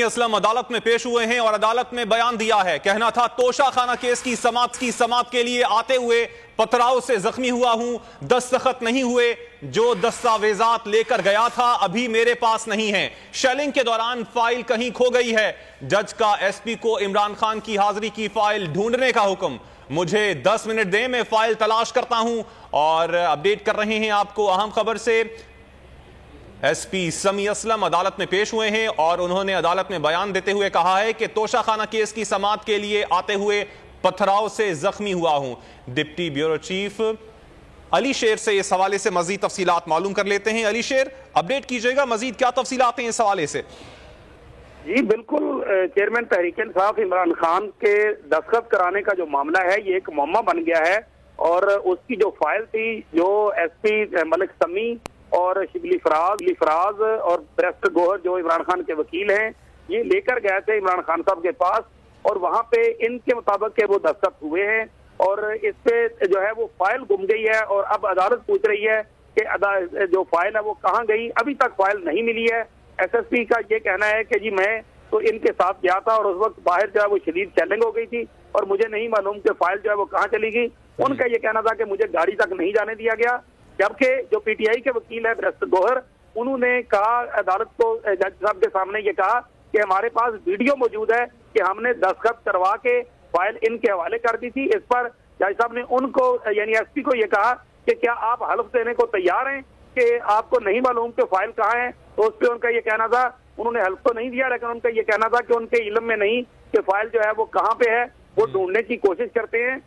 असलम अदालत में पेश हुए हैं और अदालत में बयान दिया है। कहना था तोशाखाना केस की समाप्त के लिए आते हुए पथराव से जख्मी हुआ हूं, दस्तखत नहीं हुए, जो दस्तावेजात लेकर गया था अभी मेरे पास नहीं है। शेलिंग के दौरान फाइल कहीं खो गई है। जज का एसपी को इमरान खान की हाजिरी की फाइल ढूंढने का हुक्म। मुझे 10 मिनट दें, मैं फाइल तलाश करता हूं। और अपडेट कर रहे हैं आपको अहम खबर से। एसपी समी असलम अदालत में पेश हुए हैं और उन्होंने अदालत में बयान देते हुए कहा है कि तोशाखाना केस की समाअत के लिए आते हुए पथराव से जख्मी हुआ हूं। डिप्टी ब्यूरो चीफ अली शेर से इस हवाले से मजीद तफसीलात मालूम कर लेते हैं। अली शेर, अपडेट कीजिएगा, मजीद क्या तफसीलात हैं इस हवाले से? जी बिल्कुल, चेयरमैन तहरीक इंसाफ इमरान खान के दस्तखत कराने का जो मामला है ये एक मुअम्मा बन गया है। और उसकी जो फाइल थी, जो एसपी मलिक समी और शिबली फराज और बैरिस्टर गोहर जो इमरान खान के वकील हैं, ये लेकर गए थे इमरान खान साहब के पास और वहां पे इनके मुताबिक के वो दस्तखत हुए हैं और इस पे जो है वो फाइल गुम गई है। और अब अदालत पूछ रही है कि जो फाइल है वो कहाँ गई। अभी तक फाइल नहीं मिली है। एसएसपी का ये कहना है कि जी मैं तो इनके साथ गया था और उस वक्त बाहर जो है वो शदीद चैलेंज हो गई थी और मुझे नहीं मालूम कि फाइल जो है वो कहाँ चली गई। उनका ये कहना था कि मुझे गाड़ी तक नहीं जाने दिया गया। जबकि जो पीटीआई के वकील है बैरिस्टर गोहर, उन्होंने कहा अदालत को, जज साहब के सामने ये कहा कि हमारे पास वीडियो मौजूद है कि हमने दस्तखत करवा के फाइल इनके हवाले कर दी थी। इस पर जज साहब ने उनको यानी एसपी को ये कहा कि क्या आप हल्फ देने को तैयार हैं कि आपको नहीं मालूम कि फाइल कहाँ है। तो उस पर उनका ये कहना था, उन्होंने हल्फ तो नहीं दिया लेकिन उनका ये कहना था कि उनके इल्म में नहीं कि फाइल जो है वो कहाँ पे है, वो ढूंढने की कोशिश करते हैं।